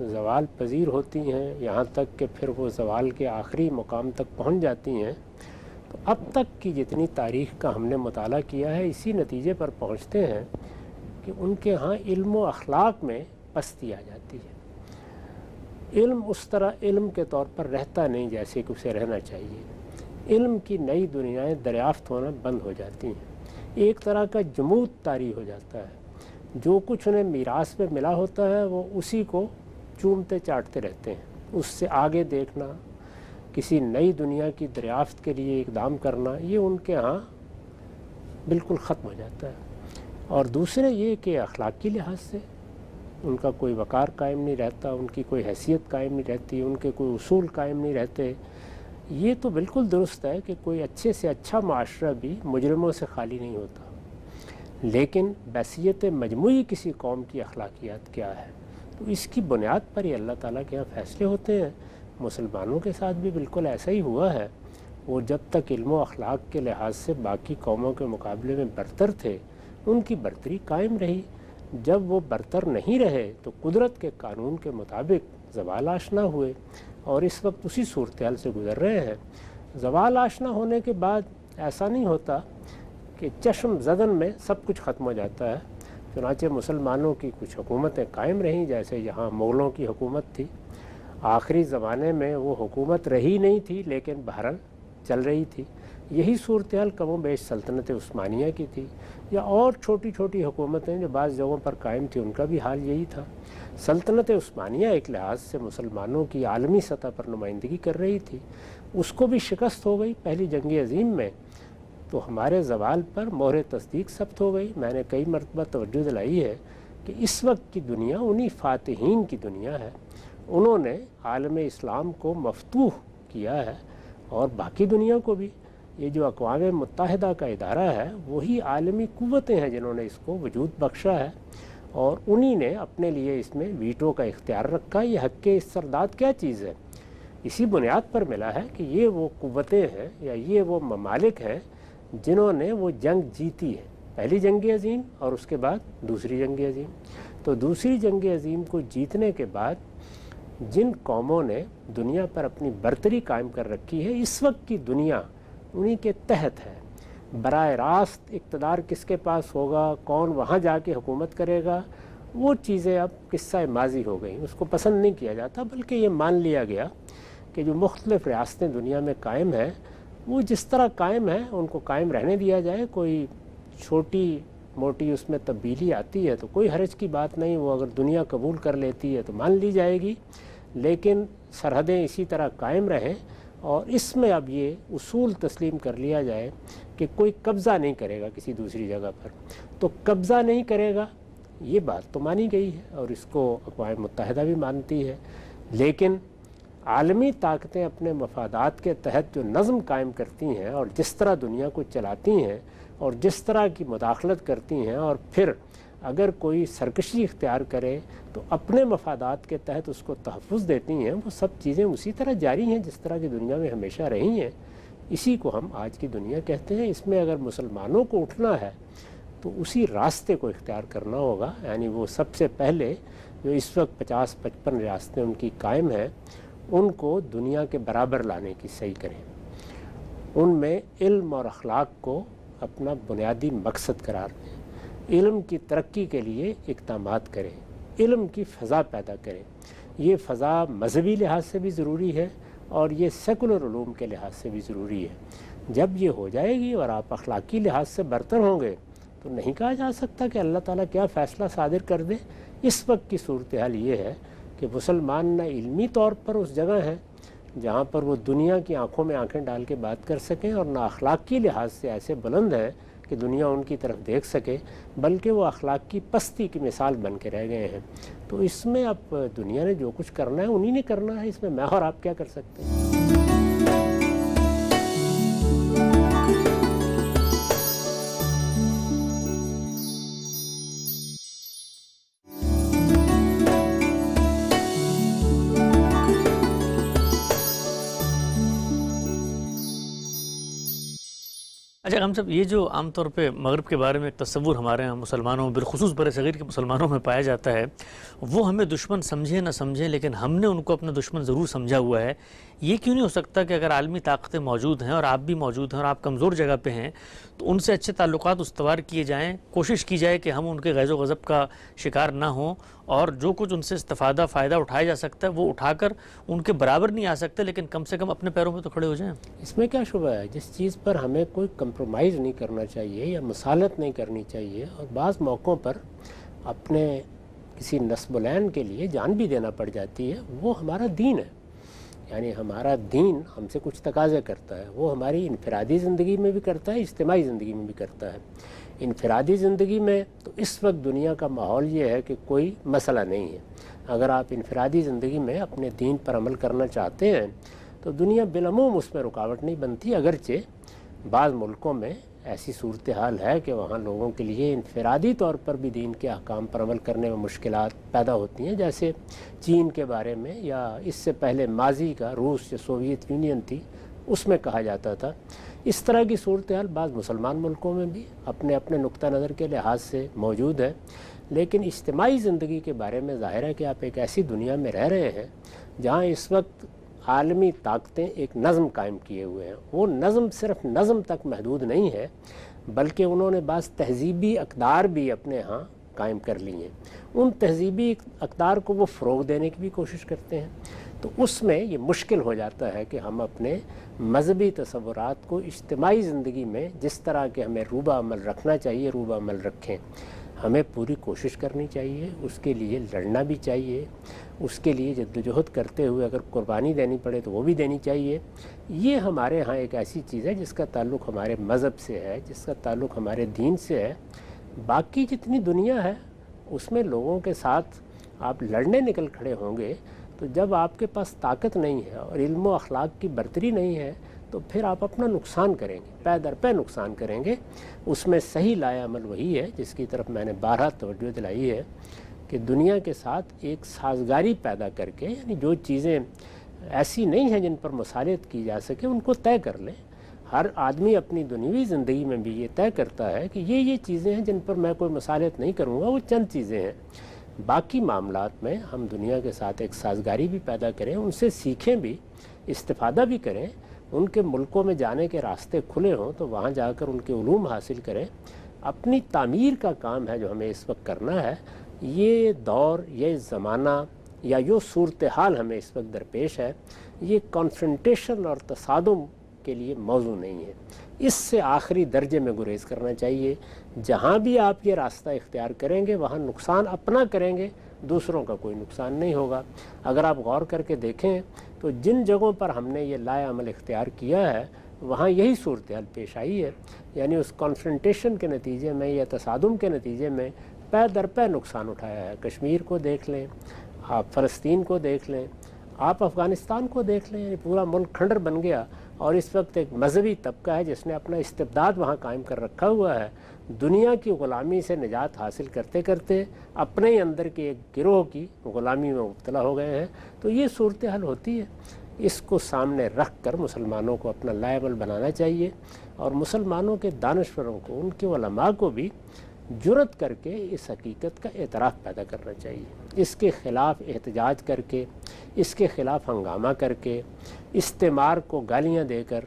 زوال پذیر ہوتی ہیں یہاں تک کہ پھر وہ زوال کے آخری مقام تک پہنچ جاتی ہیں، تو اب تک کی جتنی تاریخ کا ہم نے مطالعہ کیا ہے اسی نتیجے پر پہنچتے ہیں کہ ان کے ہاں علم و اخلاق میں پستی آ جاتی ہے۔ علم اس طرح علم کے طور پر رہتا نہیں جیسے کہ اسے رہنا چاہیے، علم کی نئی دنیایں دریافت ہونا بند ہو جاتی ہیں، ایک طرح کا جمود طاری ہو جاتا ہے، جو کچھ انہیں میراث میں ملا ہوتا ہے وہ اسی کو چومتے چاٹتے رہتے ہیں، اس سے آگے دیکھنا، کسی نئی دنیا کی دریافت کے لیے اقدام کرنا، یہ ان کے ہاں بالکل ختم ہو جاتا ہے۔ اور دوسرے یہ کہ اخلاقی لحاظ سے ان کا کوئی وقار قائم نہیں رہتا، ان کی کوئی حیثیت قائم نہیں رہتی، ان کے کوئی اصول قائم نہیں رہتے۔ یہ تو بالکل درست ہے کہ کوئی اچھے سے اچھا معاشرہ بھی مجرموں سے خالی نہیں ہوتا، لیکن بحیثیت مجموعی کسی قوم کی اخلاقیات کیا ہے، تو اس کی بنیاد پر ہی اللہ تعالیٰ کے یہاں فیصلے ہوتے ہیں۔ مسلمانوں کے ساتھ بھی بالکل ایسا ہی ہوا ہے، وہ جب تک علم و اخلاق کے لحاظ سے باقی قوموں کے مقابلے میں برتر تھے ان کی برتری قائم رہی، جب وہ برتر نہیں رہے تو قدرت کے قانون کے مطابق زوال آشنا ہوئے، اور اس وقت اسی صورتحال سے گزر رہے ہیں۔ زوال آشنا ہونے کے بعد ایسا نہیں ہوتا کہ چشم زدن میں سب کچھ ختم ہو جاتا ہے، چنانچہ مسلمانوں کی کچھ حکومتیں قائم رہیں، جیسے یہاں مغلوں کی حکومت تھی، آخری زمانے میں وہ حکومت رہی نہیں تھی لیکن بہرحال چل رہی تھی۔ یہی صورتحال کم و بیش سلطنت عثمانیہ کی تھی، یا اور چھوٹی چھوٹی حکومتیں جو بعض جگہوں پر قائم تھی ان کا بھی حال یہی تھا۔ سلطنت عثمانیہ ایک لحاظ سے مسلمانوں کی عالمی سطح پر نمائندگی کر رہی تھی، اس کو بھی شکست ہو گئی پہلی جنگ عظیم میں، تو ہمارے زوال پر مہر تصدیق ثبت ہو گئی۔ میں نے کئی مرتبہ توجہ دلائی ہے کہ اس وقت کی دنیا انہی فاتحین کی دنیا ہے، انہوں نے عالم اسلام کو مفتوح کیا ہے، اور باقی دنیا کو بھی۔ یہ جو اقوام متحدہ کا ادارہ ہے وہی عالمی قوتیں ہیں جنہوں نے اس کو وجود بخشا ہے، اور انہی نے اپنے لیے اس میں ویٹو کا اختیار رکھا۔ یہ حق استرداد کیا چیز ہے؟ اسی بنیاد پر ملا ہے کہ یہ وہ قوتیں ہیں یا یہ وہ ممالک ہیں جنہوں نے وہ جنگ جیتی ہے، پہلی جنگ عظیم اور اس کے بعد دوسری جنگ عظیم۔ تو دوسری جنگ عظیم کو جیتنے کے بعد جن قوموں نے دنیا پر اپنی برتری قائم کر رکھی ہے، اس وقت کی دنیا انہی کے تحت ہے۔ براہ راست اقتدار کس کے پاس ہوگا، کون وہاں جا کے حکومت کرے گا، وہ چیزیں اب قصہ ماضی ہو گئیں، اس کو پسند نہیں کیا جاتا، بلکہ یہ مان لیا گیا کہ جو مختلف ریاستیں دنیا میں قائم ہیں وہ جس طرح قائم ہیں ان کو قائم رہنے دیا جائے، کوئی چھوٹی موٹی اس میں تبدیلی آتی ہے تو کوئی حرج کی بات نہیں، وہ اگر دنیا قبول کر لیتی ہے تو مان لی جائے گی، لیکن سرحدیں اسی طرح قائم رہیں، اور اس میں اب یہ اصول تسلیم کر لیا جائے کہ کوئی قبضہ نہیں کرے گا کسی دوسری جگہ پر۔ تو قبضہ نہیں کرے گا یہ بات تو مانی گئی ہے اور اس کو اقوام متحدہ بھی مانتی ہے، لیکن عالمی طاقتیں اپنے مفادات کے تحت جو نظم قائم کرتی ہیں اور جس طرح دنیا کو چلاتی ہیں اور جس طرح کی مداخلت کرتی ہیں، اور پھر اگر کوئی سرکشی اختیار کرے تو اپنے مفادات کے تحت اس کو تحفظ دیتی ہیں، وہ سب چیزیں اسی طرح جاری ہیں جس طرح کی دنیا میں ہمیشہ رہی ہیں۔ اسی کو ہم آج کی دنیا کہتے ہیں۔ اس میں اگر مسلمانوں کو اٹھنا ہے تو اسی راستے کو اختیار کرنا ہوگا، یعنی وہ سب سے پہلے جو اس وقت 50-55 ریاستیں ان کی قائم ہیں ان کو دنیا کے برابر لانے کی صحیح کریں، ان میں علم اور اخلاق کو اپنا بنیادی مقصد قرار دیں، علم کی ترقی کے لیے اقدامات کریں، علم کی فضا پیدا کریں۔ یہ فضا مذہبی لحاظ سے بھی ضروری ہے اور یہ سیکولر علوم کے لحاظ سے بھی ضروری ہے۔ جب یہ ہو جائے گی اور آپ اخلاقی لحاظ سے برتر ہوں گے تو نہیں کہا جا سکتا کہ اللہ تعالیٰ کیا فیصلہ صادر کر دے۔ اس وقت کی صورتحال یہ ہے کہ مسلمان نہ علمی طور پر اس جگہ ہیں جہاں پر وہ دنیا کی آنکھوں میں آنکھیں ڈال کے بات کر سکیں، اور نہ اخلاقی لحاظ سے ایسے بلند ہیں کہ دنیا ان کی طرف دیکھ سکے، بلکہ وہ اخلاق کی پستی کی مثال بن کے رہ گئے ہیں۔ تو اس میں اب دنیا نے جو کچھ کرنا ہے انہی نے کرنا ہے، اس میں اور آپ کیا کر سکتے ہیں۔ اچھا ہم سب یہ جو عام طور پہ مغرب کے بارے میں ایک تصور ہمارے یہاں مسلمانوں بالخصوص بر صغیر کے مسلمانوں میں پایا جاتا ہے، وہ ہمیں دشمن سمجھیں نہ سمجھیں لیکن ہم نے ان کو اپنا دشمن ضرور سمجھا ہوا ہے۔ یہ کیوں نہیں ہو سکتا کہ اگر عالمی طاقتیں موجود ہیں اور آپ بھی موجود ہیں اور آپ کمزور جگہ پہ ہیں تو ان سے اچھے تعلقات استوار کیے جائیں، کوشش کی جائے کہ ہم ان کے غیظ و غضب کا شکار نہ ہوں، اور جو کچھ ان سے استفادہ فائدہ اٹھایا جا سکتا ہے وہ اٹھا کر ان کے برابر نہیں آ سکتے لیکن کم سے کم اپنے پیروں پہ تو کھڑے ہو جائیں۔ اس میں کیا شبہ ہے؟ جس چیز پر ہمیں کوئی کمپرومائز نہیں کرنا چاہیے یا مصالحت نہیں کرنی چاہیے، اور بعض موقعوں پر اپنے کسی نسب العین کے لیے جان بھی دینا پڑ جاتی ہے، وہ ہمارا دین ہے۔ یعنی ہمارا دین ہم سے کچھ تقاضے کرتا ہے، وہ ہماری انفرادی زندگی میں بھی کرتا ہے، اجتماعی زندگی میں بھی کرتا ہے۔ انفرادی زندگی میں تو اس وقت دنیا کا ماحول یہ ہے کہ کوئی مسئلہ نہیں ہے۔ اگر آپ انفرادی زندگی میں اپنے دین پر عمل کرنا چاہتے ہیں تو دنیا بالعموم اس میں رکاوٹ نہیں بنتی، اگرچہ بعض ملکوں میں ایسی صورتحال ہے کہ وہاں لوگوں کے لیے انفرادی طور پر بھی دین کے احکام پر عمل کرنے میں مشکلات پیدا ہوتی ہیں، جیسے چین کے بارے میں، یا اس سے پہلے ماضی کا روس یا سوویت یونین تھی اس میں کہا جاتا تھا۔ اس طرح کی صورتحال بعض مسلمان ملکوں میں بھی اپنے اپنے نقطہ نظر کے لحاظ سے موجود ہے، لیکن اجتماعی زندگی کے بارے میں ظاہر ہے کہ آپ ایک ایسی دنیا میں رہ رہے ہیں جہاں اس وقت عالمی طاقتیں ایک نظم قائم کیے ہوئے ہیں۔ وہ نظم صرف نظم تک محدود نہیں ہے، بلکہ انہوں نے بعض تہذیبی اقدار بھی اپنے ہاں قائم کر لی ہیں۔ ان تہذیبی اقدار کو وہ فروغ دینے کی بھی کوشش کرتے ہیں، تو اس میں یہ مشکل ہو جاتا ہے کہ ہم اپنے مذہبی تصورات کو اجتماعی زندگی میں جس طرح کے ہمیں روبہ عمل رکھنا چاہیے روبہ عمل رکھیں۔ ہمیں پوری کوشش کرنی چاہیے، اس کے لیے لڑنا بھی چاہیے، اس کے لیے جدوجہد کرتے ہوئے اگر قربانی دینی پڑے تو وہ بھی دینی چاہیے۔ یہ ہمارے ہاں ایک ایسی چیز ہے جس کا تعلق ہمارے مذہب سے ہے، جس کا تعلق ہمارے دین سے ہے۔ باقی جتنی دنیا ہے اس میں لوگوں کے ساتھ آپ لڑنے نکل کھڑے ہوں گے تو جب آپ کے پاس طاقت نہیں ہے اور علم و اخلاق کی برتری نہیں ہے تو پھر آپ اپنا نقصان کریں گے، پے در پے نقصان کریں گے۔ اس میں صحیح لائے عمل وہی ہے جس کی طرف میں نے بارہا توجہ دلائی ہے کہ دنیا کے ساتھ ایک سازگاری پیدا کر کے، یعنی جو چیزیں ایسی نہیں ہیں جن پر مصالحت کی جا سکے ان کو طے کر لیں۔ ہر آدمی اپنی دنیوی زندگی میں بھی یہ طے کرتا ہے کہ یہ چیزیں ہیں جن پر میں کوئی مصالحت نہیں کروں گا، وہ چند چیزیں ہیں۔ باقی معاملات میں ہم دنیا کے ساتھ ایک سازگاری بھی پیدا کریں، ان سے سیکھیں بھی، استفادہ بھی کریں۔ ان کے ملکوں میں جانے کے راستے کھلے ہوں تو وہاں جا کر ان کے علوم حاصل کریں۔ اپنی تعمیر کا کام ہے جو ہمیں اس وقت کرنا ہے۔ یہ دور، یہ زمانہ یا جو صورتحال ہمیں اس وقت درپیش ہے، یہ کانفرنٹیشن اور تصادم کے لیے موضوع نہیں ہے۔ اس سے آخری درجے میں گریز کرنا چاہیے۔ جہاں بھی آپ یہ راستہ اختیار کریں گے وہاں نقصان اپنا کریں گے، دوسروں کا کوئی نقصان نہیں ہوگا۔ اگر آپ غور کر کے دیکھیں تو جن جگہوں پر ہم نے یہ لائے عمل اختیار کیا ہے وہاں یہی صورتحال پیش آئی ہے، یعنی اس کانفرنٹیشن کے نتیجے میں یا تصادم کے نتیجے میں پے در پے نقصان اٹھایا ہے۔ کشمیر کو دیکھ لیں، آپ فلسطین کو دیکھ لیں، آپ افغانستان کو دیکھ لیں، یعنی پورا ملک کھنڈر بن گیا اور اس وقت ایک مذہبی طبقہ ہے جس نے اپنا استبداد وہاں قائم کر رکھا ہوا ہے۔ دنیا کی غلامی سے نجات حاصل کرتے کرتے اپنے ہی اندر کے ایک گروہ کی غلامی میں مبتلا ہو گئے ہیں۔ تو یہ صورتحال ہوتی ہے، اس کو سامنے رکھ کر مسلمانوں کو اپنا لائبل بنانا چاہیے، اور مسلمانوں کے دانشوروں کو، ان کے علماء کو بھی جرأت کر کے اس حقیقت کا اعتراف پیدا کرنا چاہیے۔ اس کے خلاف احتجاج کر کے، اس کے خلاف ہنگامہ کر کے، استعمار کو گالیاں دے کر،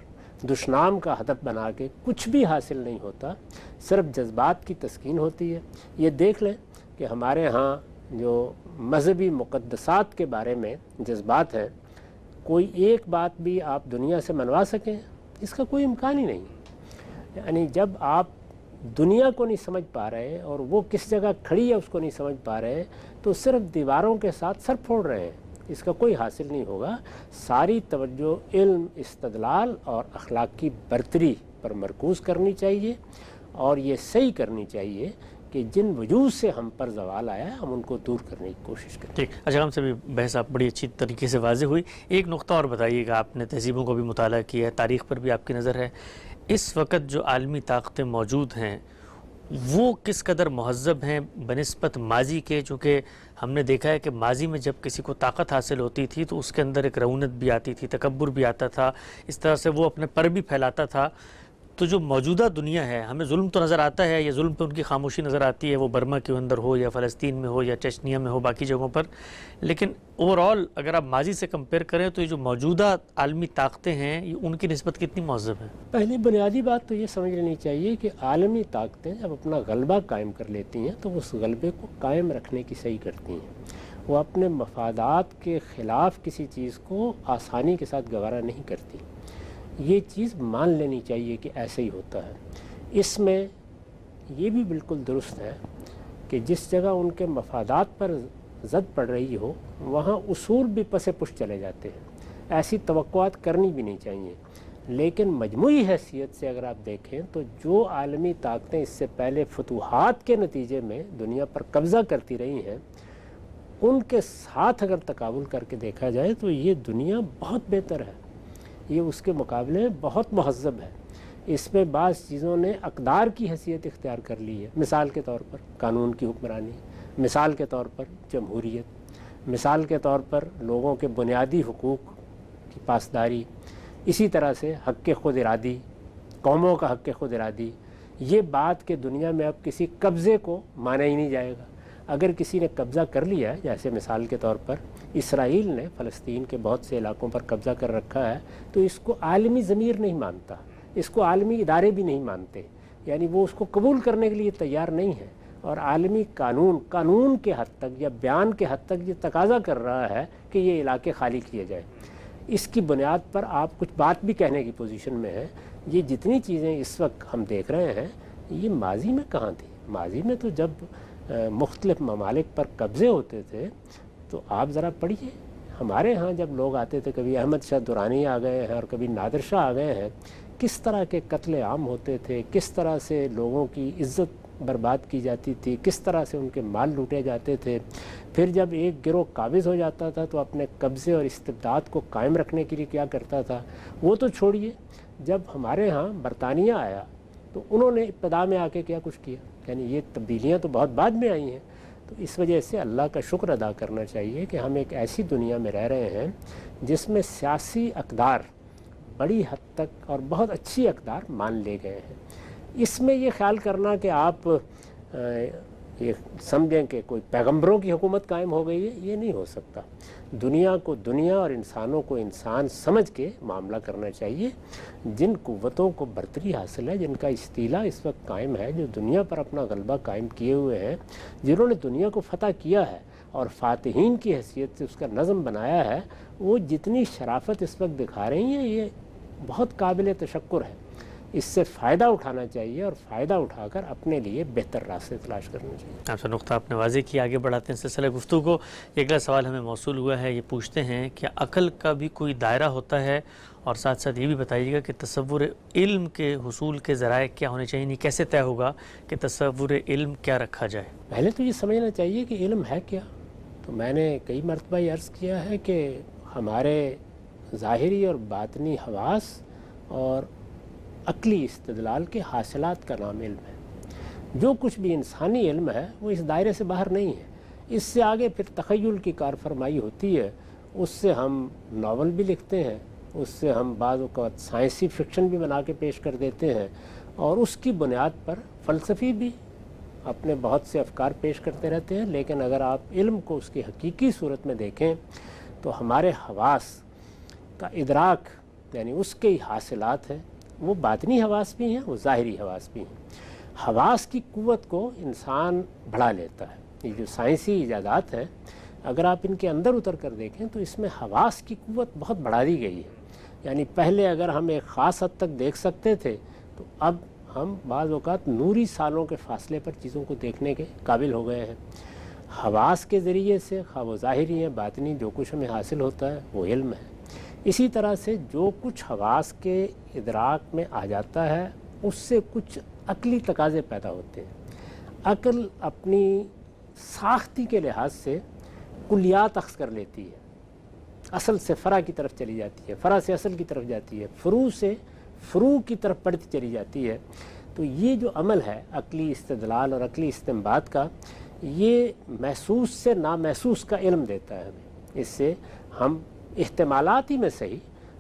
دشنام کا ہدف بنا کے کچھ بھی حاصل نہیں ہوتا، صرف جذبات کی تسکین ہوتی ہے۔ یہ دیکھ لیں کہ ہمارے ہاں جو مذہبی مقدسات کے بارے میں جذبات ہیں، کوئی ایک بات بھی آپ دنیا سے منوا سکیں اس کا کوئی امکان ہی نہیں۔ یعنی جب آپ دنیا کو نہیں سمجھ پا رہے اور وہ کس جگہ کھڑی ہے اس کو نہیں سمجھ پا رہے تو صرف دیواروں کے ساتھ سر پھوڑ رہے ہیں، اس کا کوئی حاصل نہیں ہوگا۔ ساری توجہ علم، استدلال اور اخلاقی برتری پر مرکوز کرنی چاہیے، اور یہ صحیح کرنی چاہیے کہ جن وجوہ سے ہم پر زوال آیا ہے ہم ان کو دور کرنے کی کوشش کریں۔ ٹھیک، اچھا ہم سے بھی بحث آپ بڑی اچھی طریقے سے واضح ہوئی۔ ایک نقطہ اور بتائیے گا، آپ نے تہذیبوں کو بھی مطالعہ کیا ہے، تاریخ پر بھی آپ کی نظر ہے، اس وقت جو عالمی طاقتیں موجود ہیں وہ کس قدر مہذب ہیں بنسبت ماضی کے؟ چونکہ ہم نے دیکھا ہے کہ ماضی میں جب کسی کو طاقت حاصل ہوتی تھی تو اس کے اندر ایک رعونت بھی آتی تھی، تکبر بھی آتا تھا، اس طرح سے وہ اپنے پر بھی پھیلاتا تھا۔ تو جو موجودہ دنیا ہے ہمیں ظلم تو نظر آتا ہے، یا ظلم پہ ان کی خاموشی نظر آتی ہے، وہ برما کے اندر ہو یا فلسطین میں ہو یا چچنیا میں ہو، باقی جگہوں پر، لیکن اوورآل اگر آپ ماضی سے کمپیئر کریں تو یہ جو موجودہ عالمی طاقتیں ہیں یہ ان کی نسبت کتنی مہذب ہیں؟ پہلی بنیادی بات تو یہ سمجھ لینی چاہیے کہ عالمی طاقتیں جب اپنا غلبہ قائم کر لیتی ہیں تو اس غلبے کو قائم رکھنے کی صحیح کرتی ہیں، وہ اپنے مفادات کے خلاف کسی چیز کو آسانی کے ساتھ گوارا نہیں کرتی۔ یہ چیز مان لینی چاہیے کہ ایسے ہی ہوتا ہے۔ اس میں یہ بھی بالکل درست ہے کہ جس جگہ ان کے مفادات پر زد پڑ رہی ہو وہاں اصول بھی پس پش چلے جاتے ہیں، ایسی توقعات کرنی بھی نہیں چاہیے، لیکن مجموعی حیثیت سے اگر آپ دیکھیں تو جو عالمی طاقتیں اس سے پہلے فتوحات کے نتیجے میں دنیا پر قبضہ کرتی رہی ہیں ان کے ساتھ اگر تقابل کر کے دیکھا جائے تو یہ دنیا بہت بہتر ہے، یہ اس کے مقابلے میں بہت مہذب ہے۔ اس میں بعض چیزوں نے اقدار کی حیثیت اختیار کر لی ہے، مثال کے طور پر قانون کی حکمرانی، مثال کے طور پر جمہوریت، مثال کے طور پر لوگوں کے بنیادی حقوق کی پاسداری، اسی طرح سے حق خود ارادی، قوموں کا حق خود ارادی۔ یہ بات کہ دنیا میں اب کسی قبضے کو مانا ہی نہیں جائے گا۔ اگر کسی نے قبضہ کر لیا ہے، جیسے مثال کے طور پر اسرائیل نے فلسطین کے بہت سے علاقوں پر قبضہ کر رکھا ہے، تو اس کو عالمی ضمیر نہیں مانتا، اس کو عالمی ادارے بھی نہیں مانتے، یعنی وہ اس کو قبول کرنے کے لیے تیار نہیں ہے، اور عالمی قانون کے حد تک یا بیان کے حد تک یہ تقاضا کر رہا ہے کہ یہ علاقے خالی کیے جائیں۔ اس کی بنیاد پر آپ کچھ بات بھی کہنے کی پوزیشن میں ہیں۔ یہ جتنی چیزیں اس وقت ہم دیکھ رہے ہیں یہ ماضی میں کہاں تھی؟ ماضی میں تو جب مختلف ممالک پر قبضے ہوتے تھے تو آپ ذرا پڑھیے، ہمارے ہاں جب لوگ آتے تھے، کبھی احمد شاہ درانی آ گئے ہیں اور کبھی نادر شاہ آ گئے ہیں، کس طرح کے قتل عام ہوتے تھے، کس طرح سے لوگوں کی عزت برباد کی جاتی تھی، کس طرح سے ان کے مال لوٹے جاتے تھے۔ پھر جب ایک گروہ قابض ہو جاتا تھا تو اپنے قبضے اور استبداد کو قائم رکھنے کے لیے کیا کرتا تھا، وہ تو چھوڑیے، جب ہمارے ہاں برطانیہ آیا تو انہوں نے ابتدا میں آ کے کیا کچھ کیا، یعنی یہ تبدیلیاں تو بہت بعد میں آئی ہیں۔ تو اس وجہ سے اللہ کا شکر ادا کرنا چاہیے کہ ہم ایک ایسی دنیا میں رہ رہے ہیں جس میں سیاسی اقدار بڑی حد تک اور بہت اچھی اقدار مان لے گئے ہیں۔ اس میں یہ خیال کرنا کہ آپ یہ سمجھیں کہ کوئی پیغمبروں کی حکومت قائم ہو گئی ہے، یہ نہیں ہو سکتا۔ دنیا کو دنیا اور انسانوں کو انسان سمجھ کے معاملہ کرنا چاہیے۔ جن قوتوں کو برتری حاصل ہے، جن کا استیلا اس وقت قائم ہے، جو دنیا پر اپنا غلبہ قائم کیے ہوئے ہیں، جنہوں نے دنیا کو فتح کیا ہے اور فاتحین کی حیثیت سے اس کا نظم بنایا ہے، وہ جتنی شرافت اس وقت دکھا رہی ہیں یہ بہت قابل تشکر ہے۔ اس سے فائدہ اٹھانا چاہیے اور فائدہ اٹھا کر اپنے لیے بہتر راستے تلاش کرنا چاہیے۔ آپ سے نقطہ آپ نے واضح کیا، آگے بڑھاتے ہیں سلسلہ گفتگو کو۔ یہ اگلا سوال ہمیں موصول ہوا ہے، یہ پوچھتے ہیں کہ عقل کا بھی کوئی دائرہ ہوتا ہے، اور ساتھ ساتھ یہ بھی بتائیے گا کہ تصور علم کے حصول کے ذرائع کیا ہونے چاہیے، کیسے طے ہوگا کہ تصور علم کیا رکھا جائے؟ پہلے تو یہ سمجھنا چاہیے کہ علم ہے کیا۔ تو میں نے کئی مرتبہ یہ عرض کیا ہے کہ ہمارے ظاہری اور باطنی حواس اور عقلی استدلال کے حاصلات کا نام علم ہے۔ جو کچھ بھی انسانی علم ہے وہ اس دائرے سے باہر نہیں ہے، اس سے آگے پھر تخیل کی کار فرمائی ہوتی ہے، اس سے ہم ناول بھی لکھتے ہیں، اس سے ہم بعض اوقات سائنسی فکشن بھی بنا کے پیش کر دیتے ہیں، اور اس کی بنیاد پر فلسفی بھی اپنے بہت سے افکار پیش کرتے رہتے ہیں۔ لیکن اگر آپ علم کو اس کی حقیقی صورت میں دیکھیں تو ہمارے حواس کا ادراک یعنی اس کے حاصلات ہیں، وہ باطنی حواس بھی ہیں، وہ ظاہری حواس بھی ہیں۔ حواس کی قوت کو انسان بڑھا لیتا ہے۔ یہ جو سائنسی ایجادات ہیں اگر آپ ان کے اندر اتر کر دیکھیں تو اس میں حواس کی قوت بہت بڑھا دی گئی ہے۔ یعنی پہلے اگر ہم ایک خاص حد تک دیکھ سکتے تھے تو اب ہم بعض اوقات نوری سالوں کے فاصلے پر چیزوں کو دیکھنے کے قابل ہو گئے ہیں۔ حواس کے ذریعے سے خواہ وہ ظاہری ہیں باطنی جو کچھ ہمیں حاصل ہوتا ہے وہ علم ہے۔ اسی طرح سے جو کچھ حواس کے ادراک میں آ جاتا ہے اس سے کچھ عقلی تقاضے پیدا ہوتے ہیں۔ عقل اپنی ساختی کے لحاظ سے کلیات اخذ کر لیتی ہے، اصل سے فرع کی طرف چلی جاتی ہے، فرع سے اصل کی طرف جاتی ہے، فروع سے فروع کی طرف بڑھتی چلی جاتی ہے۔ تو یہ جو عمل ہے عقلی استدلال اور عقلی استنباط کا، یہ محسوس سے نامحسوس کا علم دیتا ہے ہمیں۔ اس سے ہم احتمالات ہی میں صحیح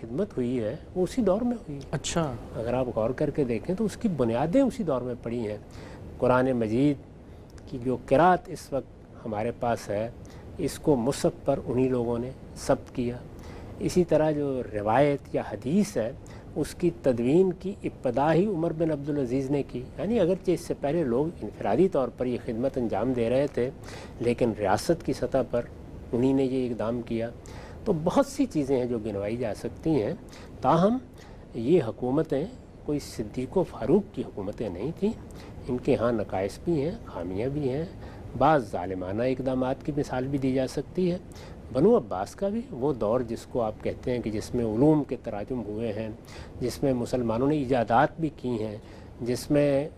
خدمت ہوئی ہے وہ اسی دور میں ہوئی ہے۔ اچھا، اگر آپ غور کر کے دیکھیں تو اس کی بنیادیں اسی دور میں پڑی ہیں۔ قرآن مجید کی جو قرأت اس وقت ہمارے پاس ہے، اس کو مصحف پر انہی لوگوں نے ثبت کیا۔ اسی طرح جو روایت یا حدیث ہے، اس کی تدوین کی ابتدا ہی عمر بن عبدالعزیز نے کی۔ یعنی اگرچہ اس سے پہلے لوگ انفرادی طور پر یہ خدمت انجام دے رہے تھے، لیکن ریاست کی سطح پر انہی نے یہ اقدام کیا۔ تو بہت سی چیزیں ہیں جو گنوائی جا سکتی ہیں، تاہم یہ حکومتیں کوئی صدیق و فاروق کی حکومتیں نہیں تھیں۔ ان کے ہاں نقائص بھی ہیں، خامیاں بھی ہیں، بعض ظالمانہ اقدامات کی مثال بھی دی جا سکتی ہے۔ بنو عباس کا بھی وہ دور جس کو آپ کہتے ہیں کہ جس میں علوم کے تراجم ہوئے ہیں، جس میں مسلمانوں نے ایجادات بھی کی ہیں، جس میں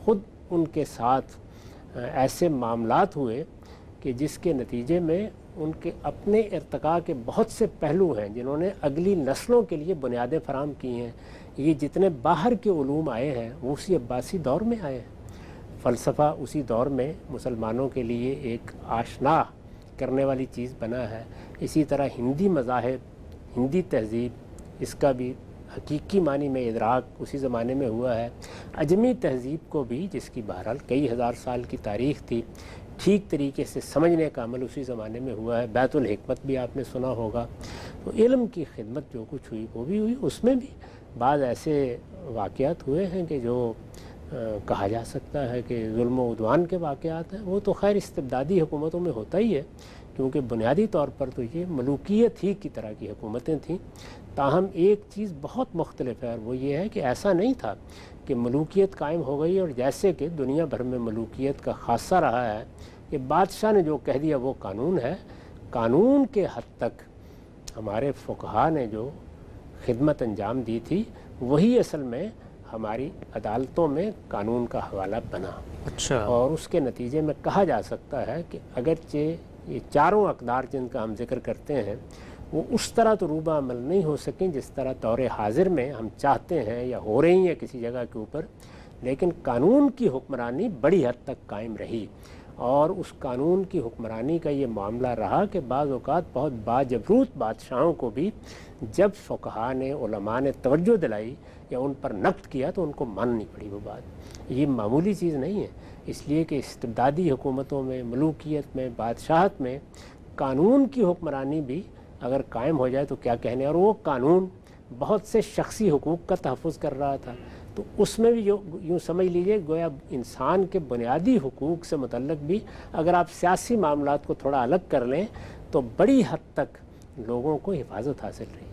خود ان کے ساتھ ایسے معاملات ہوئے کہ جس کے نتیجے میں ان کے اپنے ارتقاء کے بہت سے پہلو ہیں جنہوں نے اگلی نسلوں کے لیے بنیادیں فراہم کی ہیں۔ یہ جتنے باہر کے علوم آئے ہیں وہ اسی عباسی دور میں آئے ہیں۔ فلسفہ اسی دور میں مسلمانوں کے لیے ایک آشنا کرنے والی چیز بنا ہے۔ اسی طرح ہندی مذاہب، ہندی تہذیب، اس کا بھی حقیقی معنی میں ادراک اسی زمانے میں ہوا ہے۔ عجمی تہذیب کو بھی، جس کی بہرحال کئی ہزار سال کی تاریخ تھی، ٹھیک طریقے سے سمجھنے کا عمل اسی زمانے میں ہوا ہے۔ بیت الحکمت بھی آپ نے سنا ہوگا۔ تو علم کی خدمت جو کچھ ہوئی وہ بھی ہوئی۔ اس میں بھی بعض ایسے واقعات ہوئے ہیں کہ جو کہا جا سکتا ہے کہ ظلم و عدوان کے واقعات ہیں۔ وہ تو خیر استبدادی حکومتوں میں ہوتا ہی ہے، کیونکہ بنیادی طور پر تو یہ ملوکیت ہی کی طرح کی حکومتیں تھیں۔ تاہم ایک چیز بہت مختلف ہے، اور وہ یہ ہے کہ ایسا نہیں تھا کہ ملوکیت قائم ہو گئی اور جیسے کہ دنیا بھر میں ملوکیت کا خاصہ رہا ہے کہ بادشاہ نے جو کہہ دیا وہ قانون ہے۔ قانون کے حد تک ہمارے فقہاء نے جو خدمت انجام دی تھی وہی اصل میں ہماری عدالتوں میں قانون کا حوالہ بنا۔ اچھا، اور اس کے نتیجے میں کہا جا سکتا ہے کہ اگرچہ یہ چاروں اقدار جن کا ہم ذکر کرتے ہیں وہ اس طرح تو روبہ عمل نہیں ہو سکیں جس طرح دور حاضر میں ہم چاہتے ہیں یا ہو رہی ہیں کسی جگہ کے اوپر، لیکن قانون کی حکمرانی بڑی حد تک قائم رہی۔ اور اس قانون کی حکمرانی کا یہ معاملہ رہا کہ بعض اوقات بہت باجبروت بادشاہوں کو بھی جب فقہاء نے، علماء نے توجہ دلائی یا ان پر نقد کیا تو ان کو ماننی پڑی وہ بات۔ یہ معمولی چیز نہیں ہے، اس لیے کہ استبدادی حکومتوں میں، ملوکیت میں، بادشاہت میں قانون کی حکمرانی بھی اگر قائم ہو جائے تو کیا کہنے۔ اور وہ قانون بہت سے شخصی حقوق کا تحفظ کر رہا تھا، تو اس میں بھی یوں سمجھ لیجئے گویا انسان کے بنیادی حقوق سے متعلق بھی اگر آپ سیاسی معاملات کو تھوڑا الگ کر لیں تو بڑی حد تک لوگوں کو حفاظت حاصل رہی۔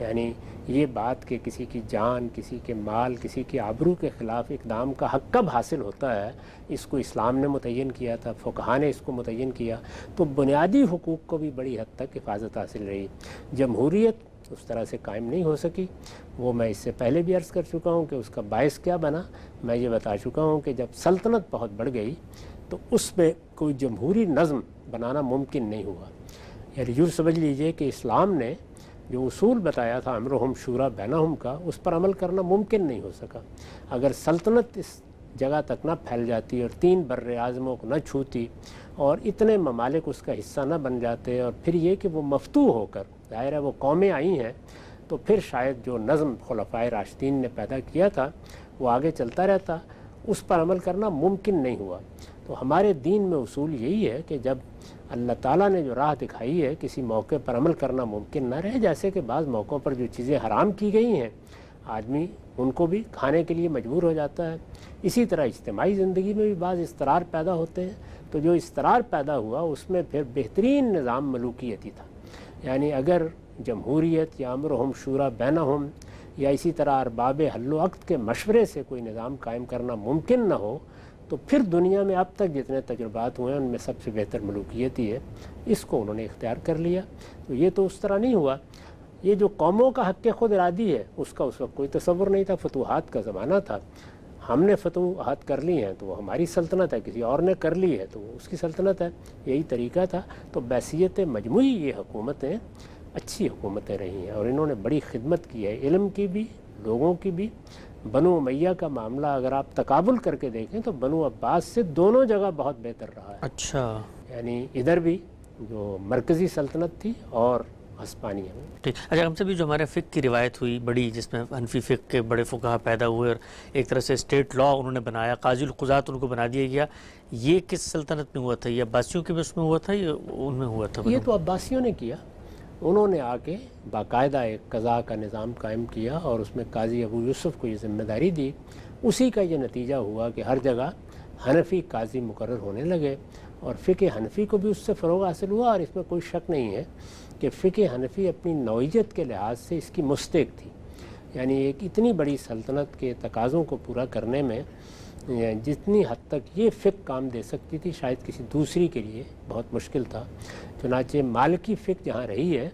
یعنی یہ بات کہ کسی کی جان، کسی کے مال، کسی کے آبرو کے خلاف اقدام کا حق کب حاصل ہوتا ہے، اس کو اسلام نے متعین کیا تھا، فقہاء نے اس کو متعین کیا، تو بنیادی حقوق کو بھی بڑی حد تک حفاظت حاصل رہی۔ جمہوریت اس طرح سے قائم نہیں ہو سکی، وہ میں اس سے پہلے بھی عرض کر چکا ہوں کہ اس کا باعث کیا بنا۔ میں یہ بتا چکا ہوں کہ جب سلطنت بہت بڑھ گئی تو اس میں کوئی جمہوری نظم بنانا ممکن نہیں ہوا۔ یعنی یوں سمجھ لیجئے کہ اسلام نے جو اصول بتایا تھا امرہم شورا بینہم کا، اس پر عمل کرنا ممکن نہیں ہو سکا۔ اگر سلطنت اس جگہ تک نہ پھیل جاتی اور 3 بر اعظموں کو نہ چھوتی اور اتنے ممالک اس کا حصہ نہ بن جاتے، اور پھر یہ کہ وہ مفتوح ہو کر، ظاہر ہے وہ قومیں آئی ہیں، تو پھر شاید جو نظم خلفائے راشدین نے پیدا کیا تھا وہ آگے چلتا رہتا، اس پر عمل کرنا ممکن نہیں ہوا۔ تو ہمارے دین میں اصول یہی ہے کہ جب اللہ تعالیٰ نے جو راہ دکھائی ہے کسی موقع پر عمل کرنا ممکن نہ رہے، جیسے کہ بعض موقعوں پر جو چیزیں حرام کی گئی ہیں آدمی ان کو بھی کھانے کے لیے مجبور ہو جاتا ہے۔ اسی طرح اجتماعی زندگی میں بھی بعض اضطرار پیدا ہوتے ہیں، تو جو اضطرار پیدا ہوا اس میں پھر بہترین نظام ملوکیتی تھا۔ یعنی اگر جمہوریت یا امرہم شورا بینہم یا اسی طرح ارباب حل و عقد کے مشورے سے کوئی نظام قائم کرنا ممکن نہ ہو تو پھر دنیا میں اب تک جتنے تجربات ہوئے ہیں ان میں سب سے بہتر ملوکیت ہی ہے۔ اس کو انہوں نے اختیار کر لیا۔ تو یہ تو اس طرح نہیں ہوا۔ یہ جو قوموں کا حق خود ارادی ہے اس کا اس وقت کوئی تصور نہیں تھا، فتوحات کا زمانہ تھا۔ ہم نے فتوحات کر لی ہیں تو وہ ہماری سلطنت ہے، کسی اور نے کر لی ہے تو وہ اس کی سلطنت ہے، یہی طریقہ تھا۔ تو بحیثیت مجموعی یہ حکومتیں اچھی حکومتیں رہی ہیں اور انہوں نے بڑی خدمت کی ہے، علم کی بھی، لوگوں کی بھی۔ بنو امیہ کا معاملہ اگر آپ تقابل کر کے دیکھیں تو بنو عباس سے دونوں جگہ بہت بہتر رہا ہے۔ اچھا، یعنی ادھر بھی جو مرکزی سلطنت تھی اور ہسپانیہ میں۔ ٹھیک، اچھا ہم سے بھی جو ہمارے فقہ کی روایت ہوئی بڑی، جس میں حنفی فقہ کے بڑے فقہا پیدا ہوئے اور ایک طرح سے اسٹیٹ لا انہوں نے بنایا، قاضی القضات ان کو بنا دیا گیا، یہ کس سلطنت میں ہوا تھا؟ یہ عباسیوں کے بھی اس میں ہوا تھا یا ان میں ہوا تھا؟ یہ تو عباسیوں نے کیا، انہوں نے آ کے باقاعدہ ایک قضاء کا نظام قائم کیا اور اس میں قاضی ابو یوسف کو یہ ذمہ داری دی۔ اسی کا یہ نتیجہ ہوا کہ ہر جگہ حنفی قاضی مقرر ہونے لگے، اور فقہ حنفی کو بھی اس سے فروغ حاصل ہوا، اور اس میں کوئی شک نہیں ہے کہ فقہ حنفی اپنی نوعیت کے لحاظ سے اس کی مستحق تھی۔ یعنی ایک اتنی بڑی سلطنت کے تقاضوں کو پورا کرنے میں جتنی حد تک یہ فقہ کام دے سکتی تھی، شاید کسی دوسری کے لیے بہت مشکل تھا۔ چنانچہ مالکی فقہ جہاں رہی ہے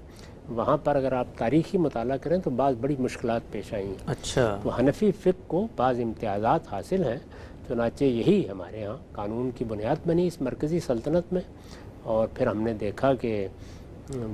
وہاں پر اگر آپ تاریخی مطالعہ کریں تو بعض بڑی مشکلات پیش آئی ہیں۔ اچھا، تو حنفی فقہ کو بعض امتیازات حاصل ہیں، چنانچہ یہی ہمارے ہاں قانون کی بنیاد بنی اس مرکزی سلطنت میں، اور پھر ہم نے دیکھا کہ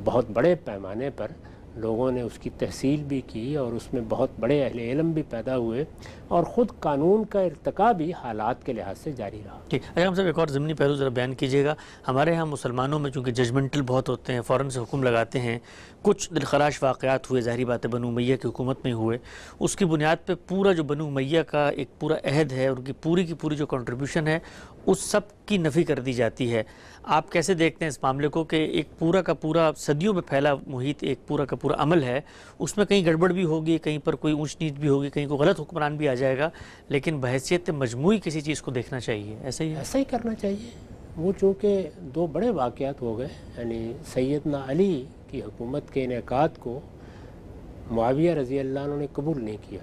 بہت بڑے پیمانے پر لوگوں نے اس کی تحصیل بھی کی، اور اس میں بہت بڑے اہل علم بھی پیدا ہوئے، اور خود قانون کا ارتقا بھی حالات کے لحاظ سے جاری رہا۔ ٹھیک، اچھا ہم سب ایک اور ضمنی پہلو ذرا بیان کیجیے گا۔ ہمارے ہاں مسلمانوں میں چونکہ ججمنٹل بہت ہوتے ہیں، فوراً سے حکم لگاتے ہیں، کچھ دلخراش واقعات ہوئے، ظاہری بات ہے بنو امیہ کی حکومت میں ہوئے، اس کی بنیاد پہ پورا جو بنو امیہ کا ایک پورا عہد ہے، ان کی پوری جو کنٹریبیوشن ہے اس سب کی نفی کر دی جاتی ہے۔ آپ کیسے دیکھتے ہیں اس معاملے کو کہ ایک پورا کا پورا صدیوں میں پھیلا محیط، ایک پورا کا پورا عمل ہے، اس میں کہیں گڑبڑ بھی ہوگی، کہیں پر کوئی اونچ نیچ بھی ہوگی، کہیں کوئی غلط حکمران بھی آ جائے گا، لیکن بحیثیت مجموعی کسی چیز کو دیکھنا چاہیے، ایسا ہی ہے؟ ایسا ہی کرنا چاہیے۔ وہ چونکہ دو بڑے واقعات ہو گئے، یعنی سیدنا علی کی حکومت کے انعقاد کو معاویہ رضی اللہ عنہ نے قبول نہیں کیا،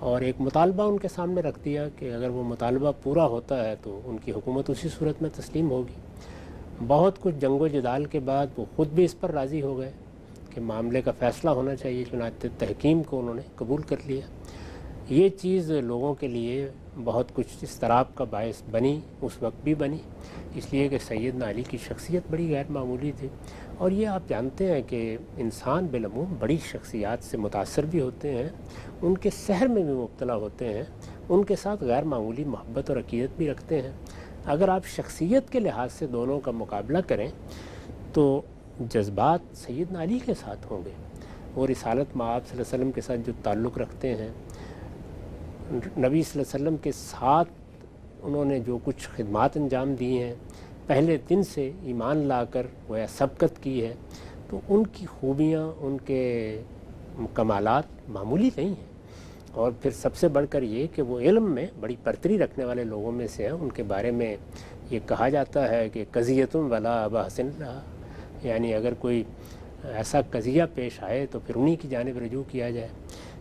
اور ایک مطالبہ ان کے سامنے رکھ دیا کہ اگر وہ مطالبہ پورا ہوتا ہے تو ان کی حکومت اسی صورت میں تسلیم ہوگی۔ بہت کچھ جنگ و جدال کے بعد وہ خود بھی اس پر راضی ہو گئے کہ معاملے کا فیصلہ ہونا چاہیے، چنانچہ تحکیم کو انہوں نے قبول کر لیا۔ یہ چیز لوگوں کے لیے بہت کچھ اضطراب کا باعث بنی، اس وقت بھی بنی، اس لیے کہ سیدنا علی کی شخصیت بڑی غیر معمولی تھی، اور یہ آپ جانتے ہیں کہ انسان بالعموم بڑی شخصیات سے متاثر بھی ہوتے ہیں، ان کے سحر میں بھی مبتلا ہوتے ہیں، ان کے ساتھ غیر معمولی محبت اور عقیدت بھی رکھتے ہیں۔ اگر آپ شخصیت کے لحاظ سے دونوں کا مقابلہ کریں تو جذبات سیدنا علی کے ساتھ ہوں گے، وہ رسالت مآب صلی اللہ علیہ وسلم کے ساتھ جو تعلق رکھتے ہیں، نبی صلی اللہ علیہ وسلم کے ساتھ انہوں نے جو کچھ خدمات انجام دی ہیں، پہلے دن سے ایمان لا کر گویا سبقت کی ہے، تو ان کی خوبیاں، ان کے کمالات معمولی نہیں ہیں۔ اور پھر سب سے بڑھ کر یہ کہ وہ علم میں بڑی برتری رکھنے والے لوگوں میں سے ہیں۔ ان کے بارے میں یہ کہا جاتا ہے کہ قضیتم ولا ابا حسن رہا، یعنی اگر کوئی ایسا قضیہ پیش آئے تو پھر انہی کی جانب رجوع کیا جائے۔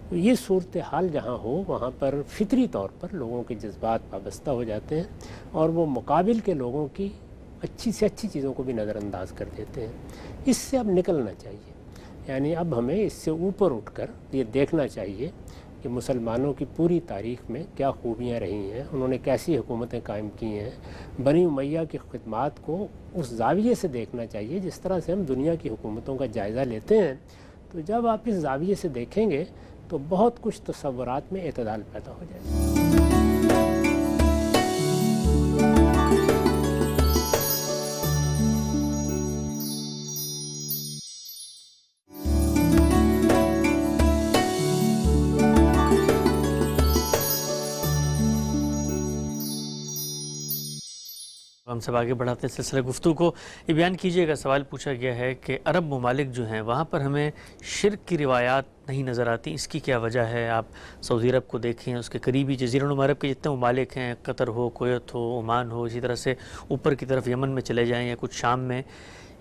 تو یہ صورتحال جہاں ہو وہاں پر فطری طور پر لوگوں کے جذبات وابستہ ہو جاتے ہیں، اور وہ مقابل کے لوگوں کی اچھی سے اچھی چیزوں کو بھی نظر انداز کر دیتے ہیں۔ اس سے اب نکلنا چاہیے، یعنی اب ہمیں اس سے اوپر اٹھ کر یہ دیکھنا چاہیے کہ مسلمانوں کی پوری تاریخ میں کیا خوبیاں رہی ہیں، انہوں نے کیسی حکومتیں قائم کی ہیں۔ بنی امیہ کی خدمات کو اس زاویے سے دیکھنا چاہیے جس طرح سے ہم دنیا کی حکومتوں کا جائزہ لیتے ہیں۔ تو جب آپ اس زاویے سے دیکھیں گے تو بہت کچھ تصورات میں اعتدال پیدا ہو جائے گا۔ ہم سب آگے بڑھاتے ہیں سلسلہ گفتگو کو۔ یہ بیان کیجیے گا، سوال پوچھا گیا ہے کہ عرب ممالک جو ہیں وہاں پر ہمیں شرک کی روایات نہیں نظر آتی، اس کی کیا وجہ ہے؟ آپ سعودی عرب کو دیکھیں، اس کے قریبی جزیرہ نما عرب کے جتنے ممالک ہیں، قطر ہو، کویت ہو، عمان ہو، اسی طرح سے اوپر کی طرف یمن میں چلے جائیں یا کچھ شام میں،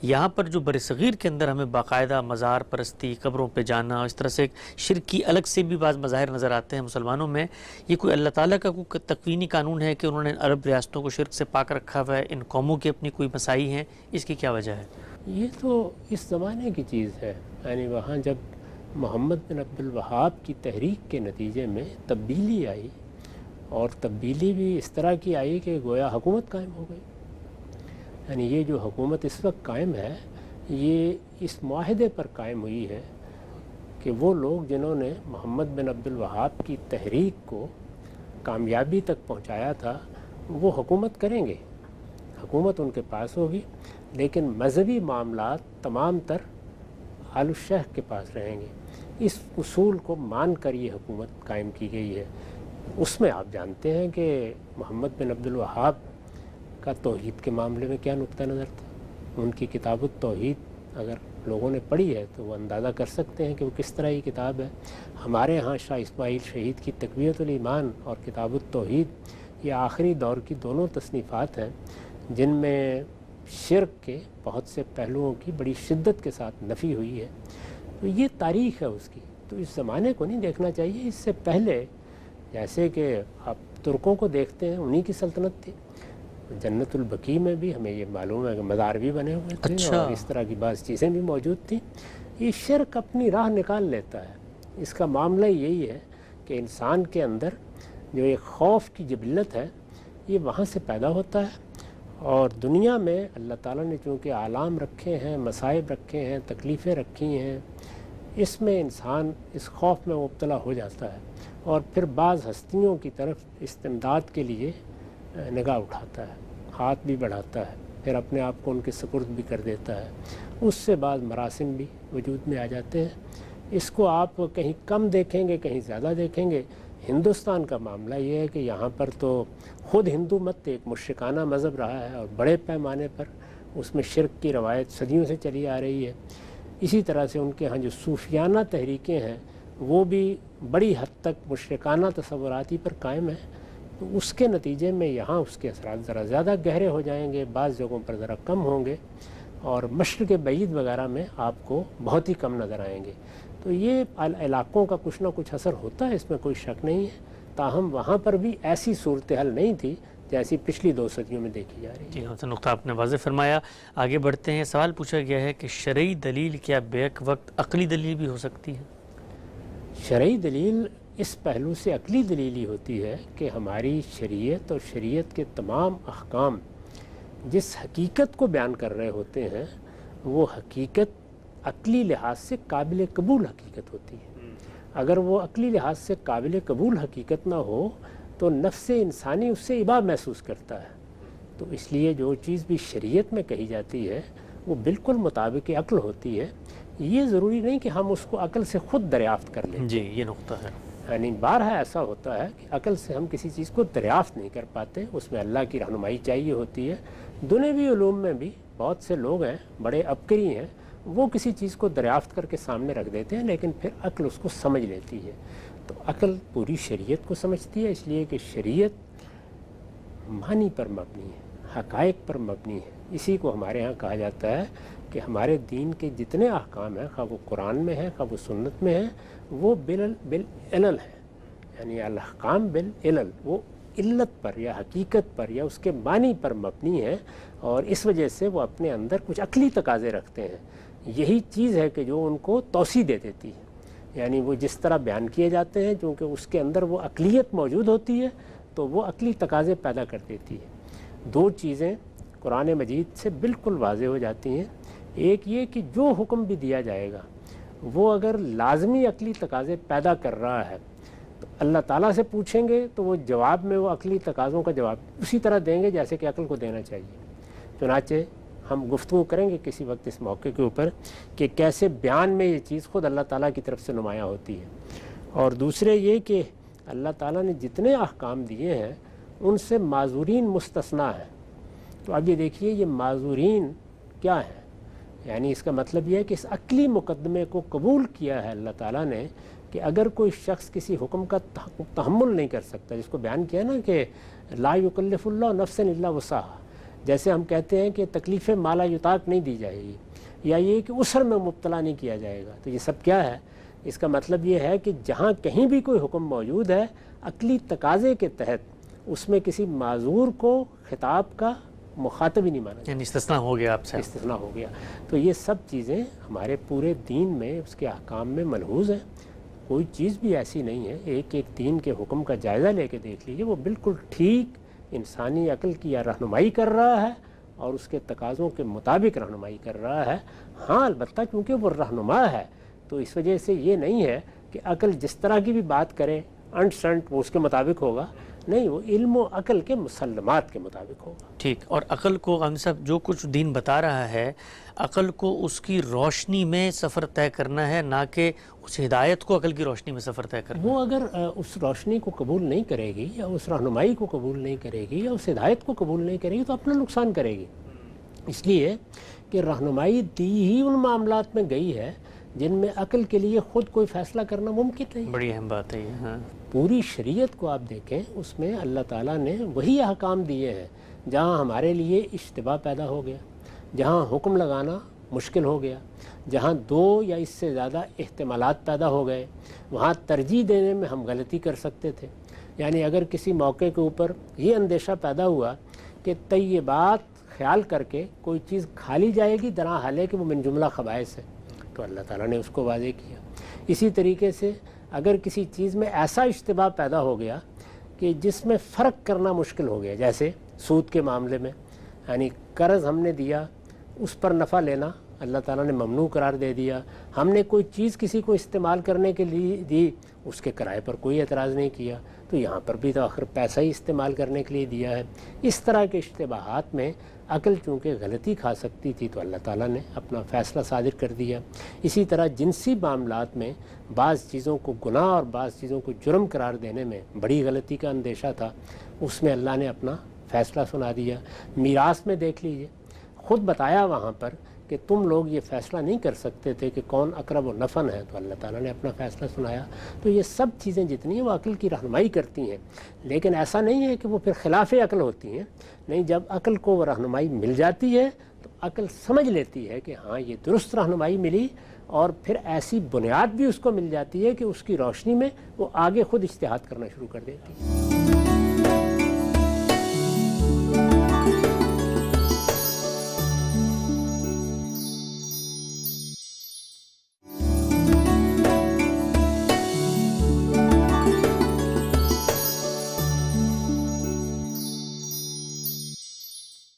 یہاں پر جو برصغیر کے اندر ہمیں باقاعدہ مزار پرستی، قبروں پہ جانا، اس طرح سے شرک کی الگ سے بھی بعض مظاہر نظر آتے ہیں مسلمانوں میں۔ یہ کوئی اللہ تعالیٰ کا کوئی تکوینی قانون ہے کہ انہوں نے عرب ریاستوں کو شرک سے پاک رکھا ہوا ہے؟ ان قوموں کی اپنی کوئی مسائی ہیں، اس کی کیا وجہ ہے؟ یہ تو اس زمانے کی چیز ہے، یعنی وہاں جب محمد بن عبد الوہاب کی تحریک کے نتیجے میں تبدیلی آئی، اور تبدیلی بھی اس طرح کی آئی کہ گویا حکومت قائم ہو گئی۔ یعنی یہ جو حکومت اس وقت قائم ہے یہ اس معاہدے پر قائم ہوئی ہے کہ وہ لوگ جنہوں نے محمد بن عبد الوہاب کی تحریک کو کامیابی تک پہنچایا تھا وہ حکومت کریں گے، حکومت ان کے پاس ہوگی، لیکن مذہبی معاملات تمام تر آل الشیخ کے پاس رہیں گے۔ اس اصول کو مان کر یہ حکومت قائم کی گئی ہے۔ اس میں آپ جانتے ہیں کہ محمد بن عبد الوہاب کا توحید کے معاملے میں کیا نقطہ نظر تھا۔ ان کی کتاب التوحید اگر لوگوں نے پڑھی ہے تو وہ اندازہ کر سکتے ہیں کہ وہ کس طرح کی کتاب ہے۔ ہمارے ہاں شاہ اسماعیل شہید کی تقویۃ الایمان اور کتاب التوحید یہ آخری دور کی دونوں تصنیفات ہیں جن میں شرک کے بہت سے پہلوؤں کی بڑی شدت کے ساتھ نفی ہوئی ہے۔ تو یہ تاریخ ہے اس کی، تو اس زمانے کو نہیں دیکھنا چاہیے۔ اس سے پہلے جیسے کہ آپ ترکوں کو دیکھتے ہیں، انہی کی سلطنت تھی۔ جنت البقیع میں بھی ہمیں یہ معلوم ہے کہ مزار بھی بنے ہوئے تھے اور اس طرح کی بعض چیزیں بھی موجود تھیں۔ یہ شرک اپنی راہ نکال لیتا ہے۔ اس کا معاملہ یہی ہے کہ انسان کے اندر جو ایک خوف کی جبلت ہے یہ وہاں سے پیدا ہوتا ہے، اور دنیا میں اللہ تعالیٰ نے چونکہ آلام رکھے ہیں، مصائب رکھے ہیں، تکلیفیں رکھی ہیں، اس میں انسان اس خوف میں مبتلا ہو جاتا ہے اور پھر بعض ہستیوں کی طرف استمداد کے لیے نگاہ اٹھاتا ہے، ہاتھ بھی بڑھاتا ہے، پھر اپنے آپ کو ان کے سپرد بھی کر دیتا ہے۔ اس سے بعض مراسم بھی وجود میں آ جاتے ہیں۔ اس کو آپ کہیں کم دیکھیں گے، کہیں زیادہ دیکھیں گے۔ ہندوستان کا معاملہ یہ ہے کہ یہاں پر تو خود ہندو مت ایک مشرکانہ مذہب رہا ہے اور بڑے پیمانے پر اس میں شرک کی روایت صدیوں سے چلی آ رہی ہے۔ اسی طرح سے ان کے ہاں جو صوفیانہ تحریکیں ہیں وہ بھی بڑی حد تک مشرکانہ تصوراتی پر قائم ہیں۔ تو اس کے نتیجے میں یہاں اس کے اثرات ذرا زیادہ گہرے ہو جائیں گے، بعض جگہوں پر ذرا کم ہوں گے، اور مشرق بعید وغیرہ میں آپ کو بہت ہی کم نظر آئیں گے۔ تو یہ علاقوں کا کچھ نہ کچھ اثر ہوتا ہے، اس میں کوئی شک نہیں ہے۔ تاہم وہاں پر بھی ایسی صورتحال نہیں تھی جیسی پچھلی 2 صدیوں میں دیکھی جا رہی ہے۔ جی ہاں، نقطہ آپ نے واضح فرمایا۔ آگے بڑھتے ہیں۔ سوال پوچھا گیا ہے کہ شرعی دلیل کیا بیک وقت عقلی دلیل بھی ہو سکتی ہے؟ شرعی دلیل اس پہلو سے عقلی دلیل ہی ہوتی ہے کہ ہماری شریعت اور شریعت کے تمام احکام جس حقیقت کو بیان کر رہے ہوتے ہیں وہ حقیقت عقلی لحاظ سے قابل قبول حقیقت ہوتی ہے۔ اگر وہ عقلی لحاظ سے قابل قبول حقیقت نہ ہو تو نفس انسانی اس سے ابا محسوس کرتا ہے۔ تو اس لیے جو چیز بھی شریعت میں کہی جاتی ہے وہ بالکل مطابق عقل ہوتی ہے۔ یہ ضروری نہیں کہ ہم اس کو عقل سے خود دریافت کر لیں۔ جی یہ نقطہ ہے۔ یعنی بارہا ایسا ہوتا ہے کہ عقل سے ہم کسی چیز کو دریافت نہیں کر پاتے، اس میں اللہ کی رہنمائی چاہیے ہوتی ہے۔ دنیوی علوم میں بھی بہت سے لوگ ہیں بڑے عبقری ہیں، وہ کسی چیز کو دریافت کر کے سامنے رکھ دیتے ہیں لیکن پھر عقل اس کو سمجھ لیتی ہے۔ تو عقل پوری شریعت کو سمجھتی ہے، اس لیے کہ شریعت معنی پر مبنی ہے، حقائق پر مبنی ہے۔ اسی کو ہمارے ہاں کہا جاتا ہے کہ ہمارے دین کے جتنے احکام ہیں، خواہ وہ قرآن میں ہیں خواہ وہ سنت میں ہیں، وہ بالعلل ہیں، یعنی الاحکام بالعلل، وہ علت پر یا حقیقت پر یا اس کے معنی پر مبنی ہے، اور اس وجہ سے وہ اپنے اندر کچھ عقلی تقاضے رکھتے ہیں۔ یہی چیز ہے کہ جو ان کو توسیع دے دیتی ہے، یعنی وہ جس طرح بیان کیے جاتے ہیں چونکہ اس کے اندر وہ عقلیت موجود ہوتی ہے تو وہ عقلی تقاضے پیدا کر دیتی ہے۔ 2 چیزیں قرآن مجید سے بالکل واضح ہو جاتی ہیں۔ ایک یہ کہ جو حکم بھی دیا جائے گا وہ اگر لازمی عقلی تقاضے پیدا کر رہا ہے تو اللہ تعالیٰ سے پوچھیں گے تو وہ جواب میں وہ عقلی تقاضوں کا جواب اسی طرح دیں گے جیسے کہ عقل کو دینا چاہیے۔ چنانچہ ہم گفتگو کریں گے کسی وقت اس موقع کے اوپر کہ کیسے بیان میں یہ چیز خود اللہ تعالیٰ کی طرف سے نمایاں ہوتی ہے۔ اور دوسرے یہ کہ اللہ تعالیٰ نے جتنے احکام دیے ہیں ان سے معذورین مستثنیٰ ہیں۔ تو اب یہ دیکھیے یہ معذورین کیا ہیں، یعنی اس کا مطلب یہ ہے کہ اس عقلی مقدمے کو قبول کیا ہے اللہ تعالیٰ نے کہ اگر کوئی شخص کسی حکم کا تحمل نہیں کر سکتا، جس کو بیان کیا نا کہ لا یکلف اللہ نفسا الا وسعہا، جیسے ہم کہتے ہیں کہ تکلیف مالا یطاق نہیں دی جائے گی، یا یہ کہ عسر میں مبتلا نہیں کیا جائے گا، تو یہ سب کیا ہے؟ اس کا مطلب یہ ہے کہ جہاں کہیں بھی کوئی حکم موجود ہے عقلی تقاضے کے تحت اس میں کسی معذور کو خطاب کا مخاطب ہی نہیں مانا، یعنی استثناء ہو گیا، آپ سے استثناء ہو گیا۔ تو یہ سب چیزیں ہمارے پورے دین میں اس کے احکام میں ملحوظ ہیں، کوئی چیز بھی ایسی نہیں ہے۔ ایک ایک دین کے حکم کا جائزہ لے کے دیکھ لیجیے، وہ بالکل ٹھیک انسانی عقل کی رہنمائی کر رہا ہے اور اس کے تقاضوں کے مطابق رہنمائی کر رہا ہے۔ ہاں البتہ چونکہ وہ رہنما ہے تو اس وجہ سے یہ نہیں ہے کہ عقل جس طرح کی بھی بات کرے انٹ سنٹ وہ اس کے مطابق ہوگا، نہیں، وہ علم و عقل کے مسلمات کے مطابق ہوگا. ٹھیک. اور عقل کو غام صاحب جو کچھ دین بتا رہا ہے، عقل کو اس کی روشنی میں سفر طے کرنا ہے، نہ کہ اس ہدایت کو عقل کی روشنی میں سفر طے کرنا. وہ اگر اس روشنی کو قبول نہیں کرے گی، یا اس رہنمائی کو قبول نہیں کرے گی، یا اس ہدایت کو قبول نہیں کرے گی، تو اپنا نقصان کرے گی. اس لیے کہ رہنمائی دی ہی ان معاملات میں گئی ہے جن میں عقل کے لیے خود کوئی فیصلہ کرنا ممکن نہیں. بڑی اہم بات ہے یہ. ہاں، پوری شریعت کو آپ دیکھیں، اس میں اللہ تعالیٰ نے وہی احکام دیے ہیں جہاں ہمارے لیے اشتباہ پیدا ہو گیا، جہاں حکم لگانا مشکل ہو گیا، جہاں 2 یا اس سے زیادہ احتمالات پیدا ہو گئے، وہاں ترجیح دینے میں ہم غلطی کر سکتے تھے. یعنی اگر کسی موقع کے اوپر یہ اندیشہ پیدا ہوا کہ طیبات خیال کر کے کوئی چیز کھا لی جائے گی، درا حال ہے کہ وہ من جملہ خبائث ہے، تو اللہ تعالیٰ نے اس کو واضح کیا. اسی طریقے سے اگر کسی چیز میں ایسا اشتباہ پیدا ہو گیا کہ جس میں فرق کرنا مشکل ہو گیا، جیسے سود کے معاملے میں، یعنی قرض ہم نے دیا، اس پر نفع لینا اللہ تعالیٰ نے ممنوع قرار دے دیا. ہم نے کوئی چیز کسی کو استعمال کرنے کے لیے دی، اس کے کرائے پر کوئی اعتراض نہیں کیا، تو یہاں پر بھی تو آخر پیسہ ہی استعمال کرنے کے لیے دیا ہے. اس طرح کے اشتباہات میں عقل چونکہ غلطی کھا سکتی تھی، تو اللہ تعالیٰ نے اپنا فیصلہ صادر کر دیا. اسی طرح جنسی معاملات میں بعض چیزوں کو گناہ اور بعض چیزوں کو جرم قرار دینے میں بڑی غلطی کا اندیشہ تھا، اس میں اللہ نے اپنا فیصلہ سنا دیا. میراث میں دیکھ لیجئے، خود بتایا وہاں پر کہ تم لوگ یہ فیصلہ نہیں کر سکتے تھے کہ کون اقرب و نفع ہے، تو اللہ تعالیٰ نے اپنا فیصلہ سنایا. تو یہ سب چیزیں جتنی ہیں وہ عقل کی رہنمائی کرتی ہیں، لیکن ایسا نہیں ہے کہ وہ پھر خلاف عقل ہوتی ہیں. نہیں، جب عقل کو وہ رہنمائی مل جاتی ہے تو عقل سمجھ لیتی ہے کہ ہاں یہ درست رہنمائی ملی، اور پھر ایسی بنیاد بھی اس کو مل جاتی ہے کہ اس کی روشنی میں وہ آگے خود اجتہاد کرنا شروع کر دیتی ہے.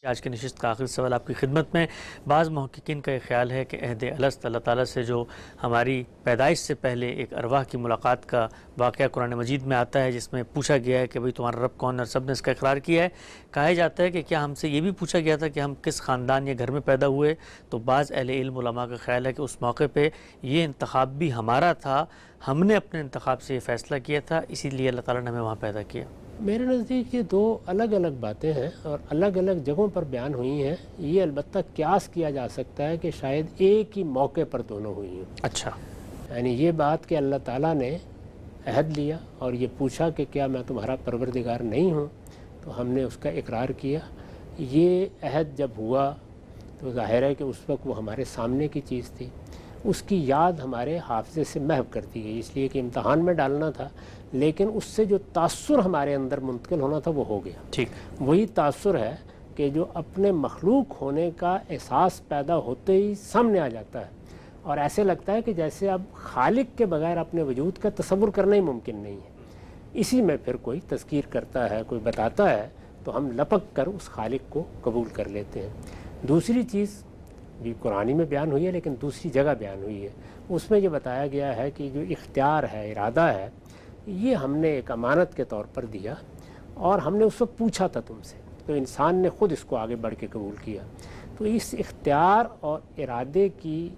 آج کی نشست کا آخری سوال آپ کی خدمت میں. بعض محققین کا یہ خیال ہے کہ عہد الست اللہ تعالیٰ سے جو ہماری پیدائش سے پہلے ایک ارواح کی ملاقات کا واقعہ قرآن مجید میں آتا ہے، جس میں پوچھا گیا ہے کہ بھئی تمہارا رب کون ہے، اور سب نے اس کا اقرار کیا ہے. کہا جاتا ہے کہ کیا ہم سے یہ بھی پوچھا گیا تھا کہ ہم کس خاندان یا گھر میں پیدا ہوئے؟ تو بعض اہل علم علماء کا خیال ہے کہ اس موقع پہ یہ انتخاب بھی ہمارا تھا، ہم نے اپنے انتخاب سے یہ فیصلہ کیا تھا، اسی لیے اللہ تعالیٰ نے ہمیں وہاں پیدا کیا. میرے نزدیک یہ 2 الگ الگ باتیں ہیں اور الگ الگ جگہوں پر بیان ہوئی ہیں. یہ البتہ قیاس کیا جا سکتا ہے کہ شاید ایک ہی موقع پر دونوں ہوئی ہیں. اچھا، یعنی یہ بات کہ اللہ تعالیٰ نے عہد لیا اور یہ پوچھا کہ کیا میں تمہارا پروردگار نہیں ہوں، تو ہم نے اس کا اقرار کیا. یہ عہد جب ہوا تو ظاہر ہے کہ اس وقت وہ ہمارے سامنے کی چیز تھی، اس کی یاد ہمارے حافظے سے محو کر دی گئی، اس لیے کہ امتحان میں ڈالنا تھا، لیکن اس سے جو تاثر ہمارے اندر منتقل ہونا تھا وہ ہو گیا. ٹھیک. وہی تاثر ہے کہ جو اپنے مخلوق ہونے کا احساس پیدا ہوتے ہی سامنے آ جاتا ہے، اور ایسے لگتا ہے کہ جیسے اب خالق کے بغیر اپنے وجود کا تصور کرنا ہی ممکن نہیں ہے. اسی میں پھر کوئی تذکیر کرتا ہے، کوئی بتاتا ہے، تو ہم لپک کر اس خالق کو قبول کر لیتے ہیں. دوسری چیز بھی قرآن میں بیان ہوئی ہے لیکن دوسری جگہ بیان ہوئی ہے، اس میں یہ بتایا گیا ہے کہ جو اختیار ہے، ارادہ ہے، یہ ہم نے ایک امانت کے طور پر دیا، اور ہم نے اس وقت پوچھا تھا تم سے، تو انسان نے خود اس کو آگے بڑھ کے قبول کیا. تو اس اختیار اور ارادے کی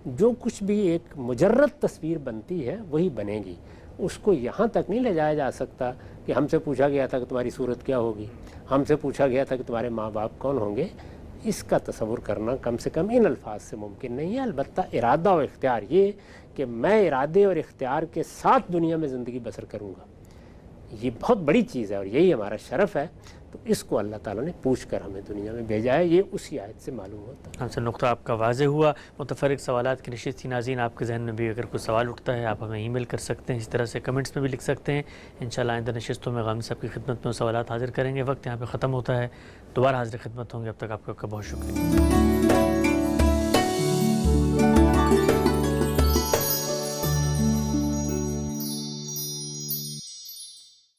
جو کچھ بھی ایک مجرد تصویر بنتی ہے وہی بنے گی. اس کو یہاں تک نہیں لے جایا جا سکتا کہ ہم سے پوچھا گیا تھا کہ تمہاری صورت کیا ہوگی، ہم سے پوچھا گیا تھا کہ تمہارے ماں باپ کون ہوں گے. اس کا تصور کرنا کم سے کم ان الفاظ سے ممکن نہیں ہے. البتہ ارادہ اور اختیار، یہ کہ میں ارادے اور اختیار کے ساتھ دنیا میں زندگی بسر کروں گا، یہ بہت بڑی چیز ہے اور یہی ہمارا شرف ہے. تو اس کو اللہ تعالیٰ نے پوچھ کر ہمیں دنیا میں بھیجا ہے، یہ اسی آیت سے معلوم ہوتا ہے. ہم سے نقطہ آپ کا واضح ہوا. متفرق سوالات کی نشست تھی. ناظرین، آپ کے ذہن میں بھی اگر کوئی سوال اٹھتا ہے آپ ہمیں ای میل کر سکتے ہیں، اس طرح سے کمنٹس میں بھی لکھ سکتے ہیں. انشاءاللہ آئندہ نشستوں میں غام صاحب کی خدمت میں سوالات حاضر کریں گے. وقت یہاں پہ ختم ہوتا ہے، دوبارہ حاضر خدمت ہوں گے. اب تک آپ کا بہت شکریہ.